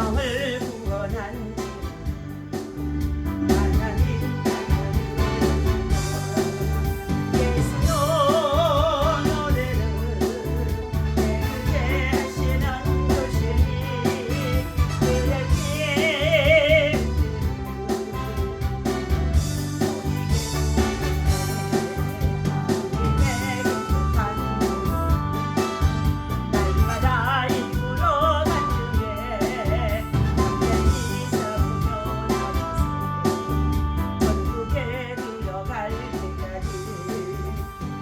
생명을 구원한 하나님 예수의 노래를 내게 하시는 주시니 그의 길 날마다 입으로 간주에 천국에 들어갈 때까지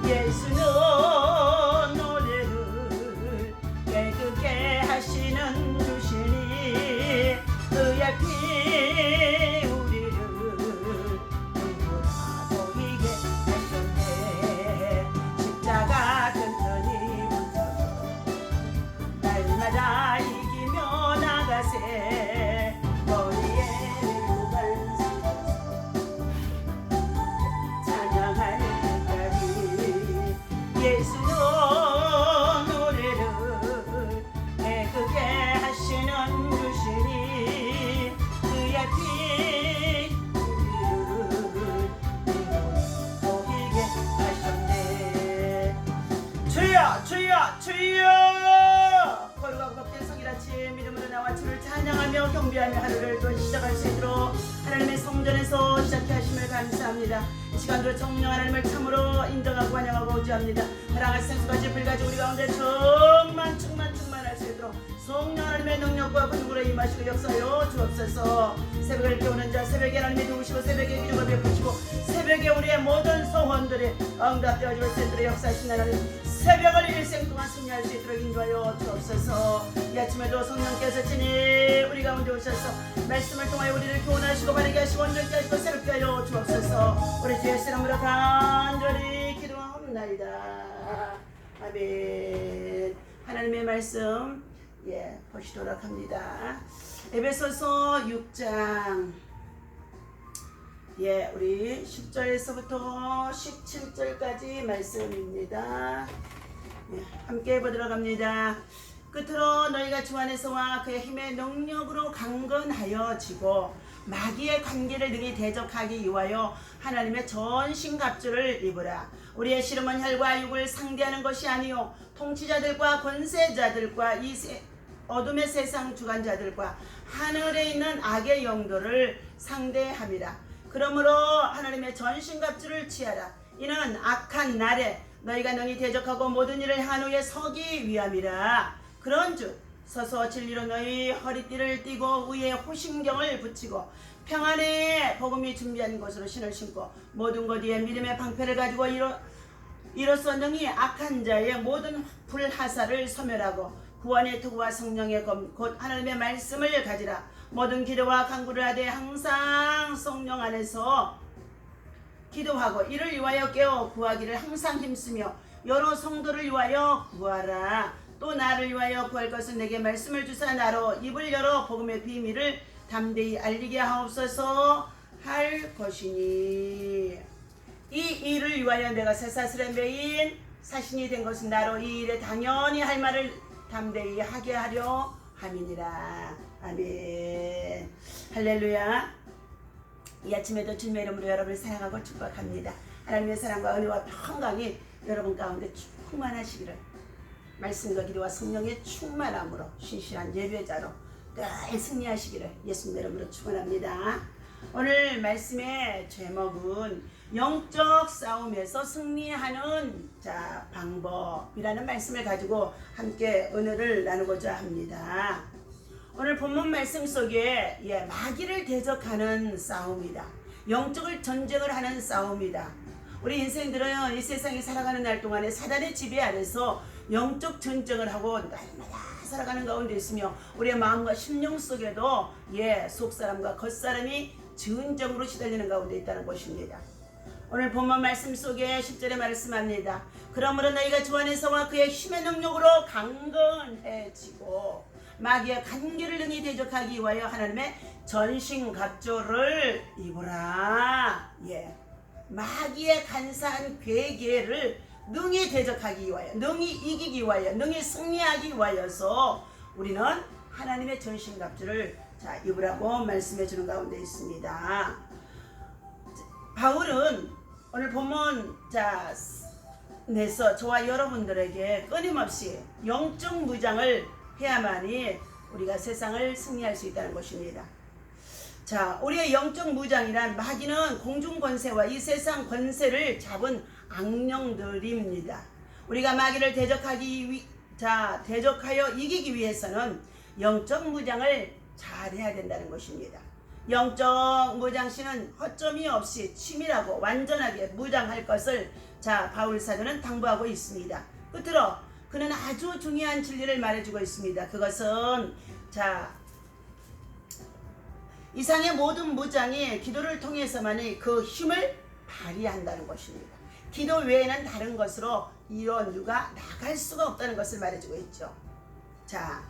예수는 노래를 깨끗게 하시는 주시니 그의 피 우리를 누구나 보이게 하셨네 십자가 튼튼히 붙잡고 날마다 이기며 나가세 머리에 유관 쓰셔서 찬양할 때까지 예수는 노래를 깨끗게 하시는 주시니 그의 피 우리를 보이게 하셨네 주여 주여 주여 거룩하고 복된 성일아침 믿음으로 나와 주를 찬양하며 경배하며 하루를 또 시작할 수 있도록 하나님의 성전에서 시작해 하심을 감사합니다. 이 시간도 정령 하나님을 참으로 인정하고 환영하고 오지합니다. 사랑할 생수까지 불가지 우리 가운데 충만할 수 있도록 성령 하나님의 능력과 분으로 임하시고 역사하여 주옵소서. 새벽을 깨우는 자 새벽에 하나님의 도우시고 새벽에 기적을 베푸시고 새벽에 우리의 모든 소원들이 응답되어지고 새들의 역사하신 하나님 새벽을 일생 동안 승리할 수 있도록 인도하여 주옵소서. 이 아침에도 성령께서 친히 우리 가운데 오셔서 말씀을 통하여 우리를 교훈하시고 바르게 하시고 온전케 하시고 새롭게 하여 주옵소서. 우리 주 예수 이름으로 간절히 기도하옵나이다. 아멘. 하나님의 말씀 보시도록 합니다. 에베소서 6장 우리 10절에서부터 17절까지 말씀입니다. 함께 보도록 합니다. 끝으로 너희가 주 안에서와 그의 힘의 능력으로 강건하여지고 마귀의 관계를 능히 대적하기 위하여 하나님의 전신갑주를 입으라. 우리의 씨름은 혈과 육을 상대하는 것이 아니요 통치자들과 권세자들과 이 어둠의 세상 주관자들과 하늘에 있는 악의 영들을 상대함이라. 그러므로 하나님의 전신갑주를 취하라. 이는 악한 날에 너희가 능히 대적하고 모든 일을 향한 후에 서기 위함이라. 그런즉 서서 진리로 너희 허리띠를 띠고 위에 호심경을 붙이고 평안의 복음이 준비한 것으로 신을 신고 모든 것 위에 믿음의 방패를 가지고 이로써 능히 악한 자의 모든 불하사를 소멸하고 구원의 투구와 성령의 검 곧 하나님의 말씀을 가지라. 모든 기도와 간구를 하되 항상 성령 안에서 기도하고 이를 위하여 깨어 구하기를 항상 힘쓰며 여러 성도를 위하여 구하라. 또 나를 위하여 구할 것은 내게 말씀을 주사 나로 입을 열어 복음의 비밀을 담대히 알리게 하옵소서 할 것이니 이 일을 위하여 내가 쇠사슬에 매인 사신이 된 것은 나로 이 일에 당연히 할 말을 담대히 하게 하려 함이니라. 아멘. 할렐루야. 이 아침에도 주님의 이름으로 여러분을 사랑하고 축복합니다. 하나님의 사랑과 은혜와 평강이 여러분 가운데 충만하시기를 말씀과 기도와 성령의 충만함으로 신실한 예배자로 늘 승리하시기를 예수님 이름으로 축원합니다. 오늘 말씀의 제목은 영적 싸움에서 승리하는 방법이라는 말씀을 가지고 함께 은혜를 나누고자 합니다. 오늘 본문 말씀 속에 마귀를 대적하는 싸움이다. 영적을 전쟁을 하는 싸움이다. 우리 인생들은 이 세상에 살아가는 날 동안에 사단의 지배 아래서 영적 전쟁을 하고 날마다 살아가는 가운데 있으며 우리의 마음과 심령 속에도 속사람과 겉사람이 전쟁으로 시달리는 가운데 있다는 것입니다. 오늘 본문 말씀 속에 10절에 말씀합니다. 그러므로 너희가 주 안에서와 그의 힘의 능력으로 강건해지고 마귀의 관계를 능히 대적하기 위하여 하나님의 전신갑주를 입으라. 마귀의 간사한 괴계를 능히 대적하기 위하여, 능히 이기기 위하여, 능히 승리하기 위하여서 우리는 하나님의 전신갑주를 자 입으라고 말씀해 주는 가운데 있습니다. 바울은 오늘 본문 자 내서 저와 여러분들에게 끊임없이 영적 무장을 해야만이 우리가 세상을 승리할 수 있다는 것입니다. 자, 우리의 영적 무장이란 마귀는 공중 권세와 이 세상 권세를 잡은 악령들입니다. 우리가 마귀를 대적하여 이기기 위해서는 영적 무장을 잘 해야 된다는 것입니다. 영적 무장시는 허점이 없이 치밀하고 완전하게 무장할 것을 자 바울 사도는 당부하고 있습니다. 끝으로 그는 아주 중요한 진리를 말해주고 있습니다. 그것은 자 이상의 모든 무장이 기도를 통해서만이 그 힘을 발휘한다는 것입니다. 기도 외에는 다른 것으로 이런 누가 나갈 수가 없다는 것을 말해주고 있죠. 자,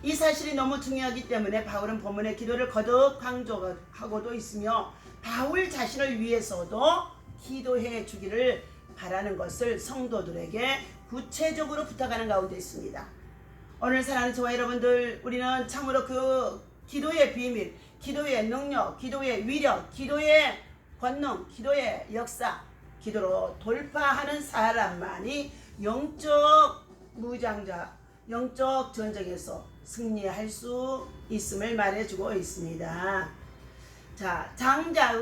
이 사실이 너무 중요하기 때문에 바울은 본문에 기도를 거듭 강조하고도 있으며 바울 자신을 위해서도 기도해 주기를 바라는 것을 성도들에게 구체적으로 부탁하는 가운데 있습니다. 오늘 사랑하는 저와 여러분들, 우리는 참으로 그 기도의 비밀, 기도의 능력, 기도의 위력, 기도의 권능, 기도의 역사, 기도로 돌파하는 사람만이 영적 무장자, 영적 전쟁에서 승리할 수 있음을 말해주고 있습니다. 자, 장자의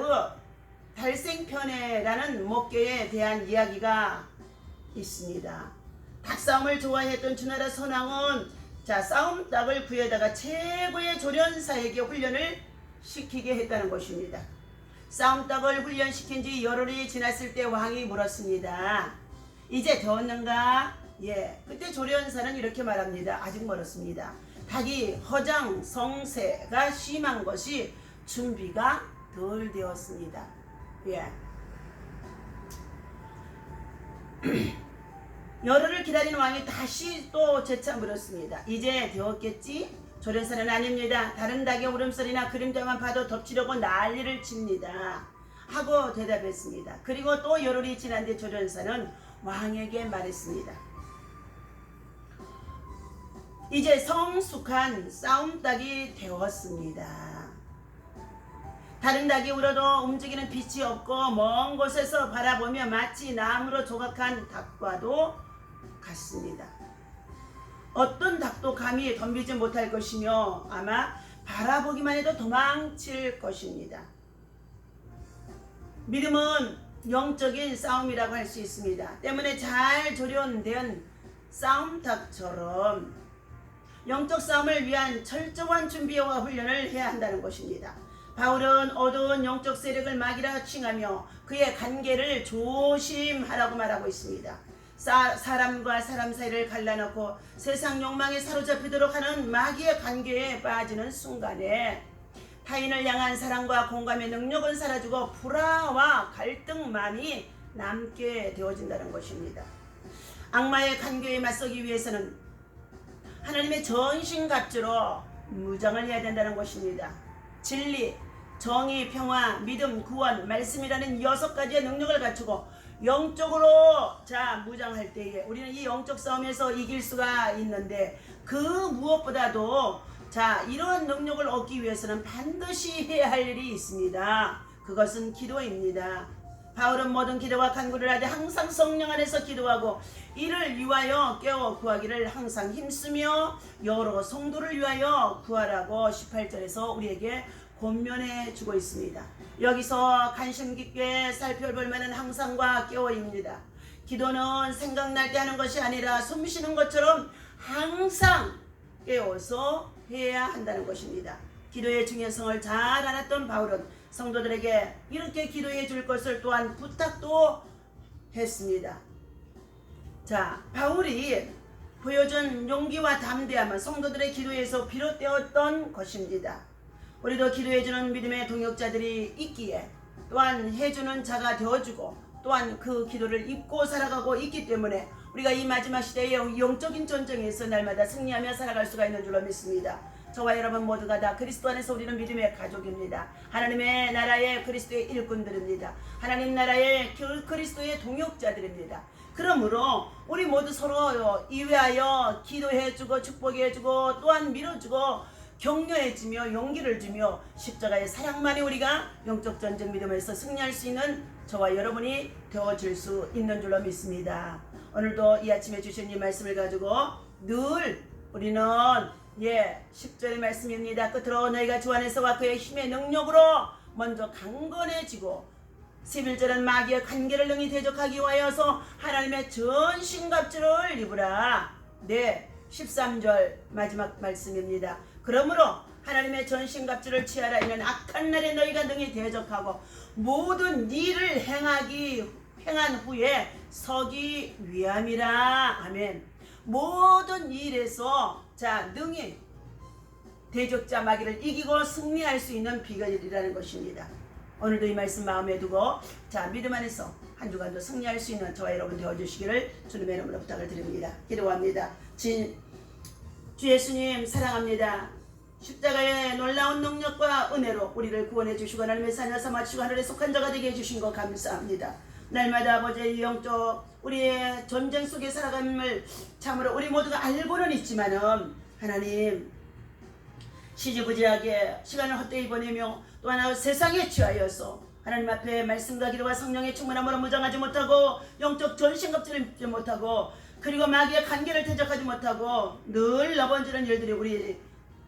달생편애라는 목교에 대한 이야기가 있습니다. 닭싸움을 좋아했던 주나라 선왕은 자 싸움닭을 구해다가 최고의 조련사에게 훈련을 시키게 했다는 것입니다. 싸움닭을 훈련시킨 지 열흘이 지났을 때 왕이 물었습니다. 이제 되었는가? 예. 그때 조련사는 이렇게 말합니다. 아직 멀었습니다. 닭이 허장 성세가 심한 것이 준비가 덜 되었습니다. 예. 열흘을 기다린 왕이 다시 또 재차 물었습니다. 이제 되었겠지? 조련사는 아닙니다. 다른 닭의 울음소리나 그림자만 봐도 덮치려고 난리를 칩니다. 하고 대답했습니다. 그리고 또 열흘이 지난 뒤 조련사는 왕에게 말했습니다. 이제 성숙한 싸움닭이 되었습니다. 다른 닭이 울어도 움직이는 빛이 없고 먼 곳에서 바라보며 마치 나무로 조각한 닭과도 같습니다. 어떤 닭도 감히 덤비지 못할 것이며 아마 바라보기만 해도 도망칠 것입니다. 믿음은 영적인 싸움이라고 할 수 있습니다. 때문에 잘 조련된 싸움닭처럼 영적 싸움을 위한 철저한 준비와 훈련을 해야 한다는 것입니다. 바울은 어두운 영적 세력을 마귀라 칭하며 그의 관계를 조심하라고 말하고 있습니다. 사람과 사람 사이를 갈라놓고 세상 욕망에 사로잡히도록 하는 마귀의 관계에 빠지는 순간에 타인을 향한 사랑과 공감의 능력은 사라지고 불화와 갈등만이 남게 되어진다는 것입니다. 악마의 관계에 맞서기 위해서는 하나님의 전신갑주로 무장을 해야 된다는 것입니다. 진리, 정의, 평화, 믿음, 구원, 말씀이라는 6가지의 능력을 갖추고 영적으로 무장할 때에 우리는 이 영적 싸움에서 이길 수가 있는데 그 무엇보다도 이러한 능력을 얻기 위해서는 반드시 해야 할 일이 있습니다. 그것은 기도입니다. 바울은 모든 기도와 간구를 하되 항상 성령 안에서 기도하고 이를 위하여 깨워 구하기를 항상 힘쓰며 여러 성도를 위하여 구하라고 18절에서 우리에게 권면해 주고 있습니다. 여기서 관심 깊게 살펴볼 만한 항상과 깨워입니다. 기도는 생각날 때 하는 것이 아니라 숨 쉬는 것처럼 항상 깨워서 해야 한다는 것입니다. 기도의 중요성을 잘 알았던 바울은 성도들에게 이렇게 기도해 줄 것을 또한 부탁도 했습니다. 바울이 보여준 용기와 담대함은 성도들의 기도에서 비롯되었던 것입니다. 우리도 기도해주는 믿음의 동역자들이 있기에 또한 해주는 자가 되어주고 또한 그 기도를 입고 살아가고 있기 때문에 우리가 이 마지막 시대의 영적인 전쟁에서 날마다 승리하며 살아갈 수가 있는 줄로 믿습니다. 저와 여러분 모두가 다 그리스도 안에서 우리는 믿음의 가족입니다. 하나님의 나라의 그리스도의 일꾼들입니다. 하나님 나라의 그리스도의 동역자들입니다. 그러므로 우리 모두 서로 이외하여 기도해주고 축복해주고 또한 밀어주고 격려해주며 용기를 주며 십자가의 사랑만이 우리가 영적 전쟁 믿음에서 승리할 수 있는 저와 여러분이 되어줄 수 있는 줄로 믿습니다. 오늘도 이 아침에 주신 이 말씀을 가지고 늘 우리는 10절의 말씀입니다. 끝으로 너희가 주 안에서와 그의 힘의 능력으로 먼저 강건해지고 11절은 마귀의 관계를 능히 대적하기 위하여서 하나님의 전신갑주를 입으라. 13절 마지막 말씀입니다. 그러므로 하나님의 전신갑주를 취하라. 이는 악한 날에 너희가 능히 대적하고 모든 일을 행한 후에 서기 위함이라. 아멘. 모든 일에서 능히 대적자 마귀를 이기고 승리할 수 있는 비결이라는 것입니다. 오늘도 이 말씀 마음에 두고 믿음 안에서 한 주간도 승리할 수 있는 저와 여러분 되어주시기를 주님의 이름으로 부탁을 드립니다. 기도합니다. 주 예수님 사랑합니다. 십자가의 놀라운 능력과 은혜로 우리를 구원해 주시고 하나님의 자녀 삼아주시고 하늘에 속한 자가 되게 해주신 것 감사합니다. 날마다 아버지의 영적 우리의 전쟁 속에 살아감을 참으로 우리 모두가 알고는 있지만은 하나님 시지부지하게 시간을 헛되이 보내며 또 하나 세상에 취하여서 하나님 앞에 말씀과 기도와 성령의 충만함으로 무장하지 못하고 영적 전신갑주를 입지 못하고 그리고 마귀의 관계를 대적하지 못하고 늘 넘어지는 일들이 우리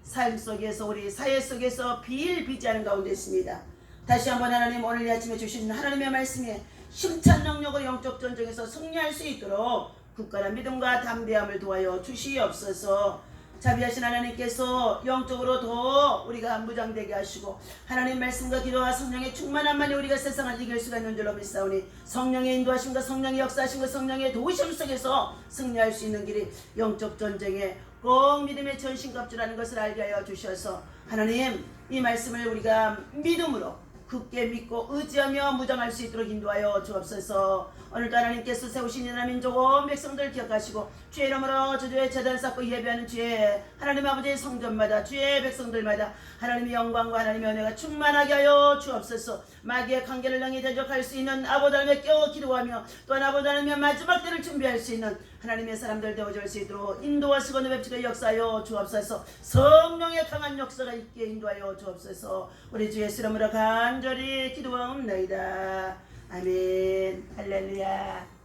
삶 속에서 우리 사회 속에서 비일비재하는 가운데 있습니다. 다시 한번 하나님 오늘 이 아침에 주신 하나님의 말씀에 힘찬 능력으로 영적 전쟁에서 승리할 수 있도록 굳건한 믿음과 담대함을 도하여 주시옵소서. 자비하신 하나님께서 영적으로 더 우리가 무장되게 하시고 하나님 말씀과 기도와 성령의 충만함만이 우리가 세상을 이길 수가 있는 줄로 믿사오니 성령의 인도하심과 성령의 역사하심과 성령의 도우심 속에서 승리할 수 있는 길이 영적 전쟁에 꼭 믿음의 전신갑주라는 것을 알게 하여 주셔서 하나님 이 말씀을 우리가 믿음으로 굳게 믿고 의지하며 무장할 수 있도록 인도하여 주옵소서. 오늘도 하나님께서 세우신 이 나라 민족 온 백성들 기억하시고 주의 이름으로 주의 재단 쌓고 예배하는 주의 하나님 아버지의 성전마다 주의 백성들마다 하나님의 영광과 하나님의 은혜가 충만하게 하여 주옵소서. 마귀의 관계를 능히 대적할 수 있는 아버지 하나님의 깨어 기도하며 또한 아버지 하나님의 마지막 때를 준비할 수 있는 하나님의 사람들 되어줄 수 있도록 인도하시고 뵙시고 역사하여 주옵소서. 성령의 강한 역사가 있게 인도하여 주옵소서. 우리 주 예수 이름으로 간절히 기도하옵나이다. 아멘. 할렐루야.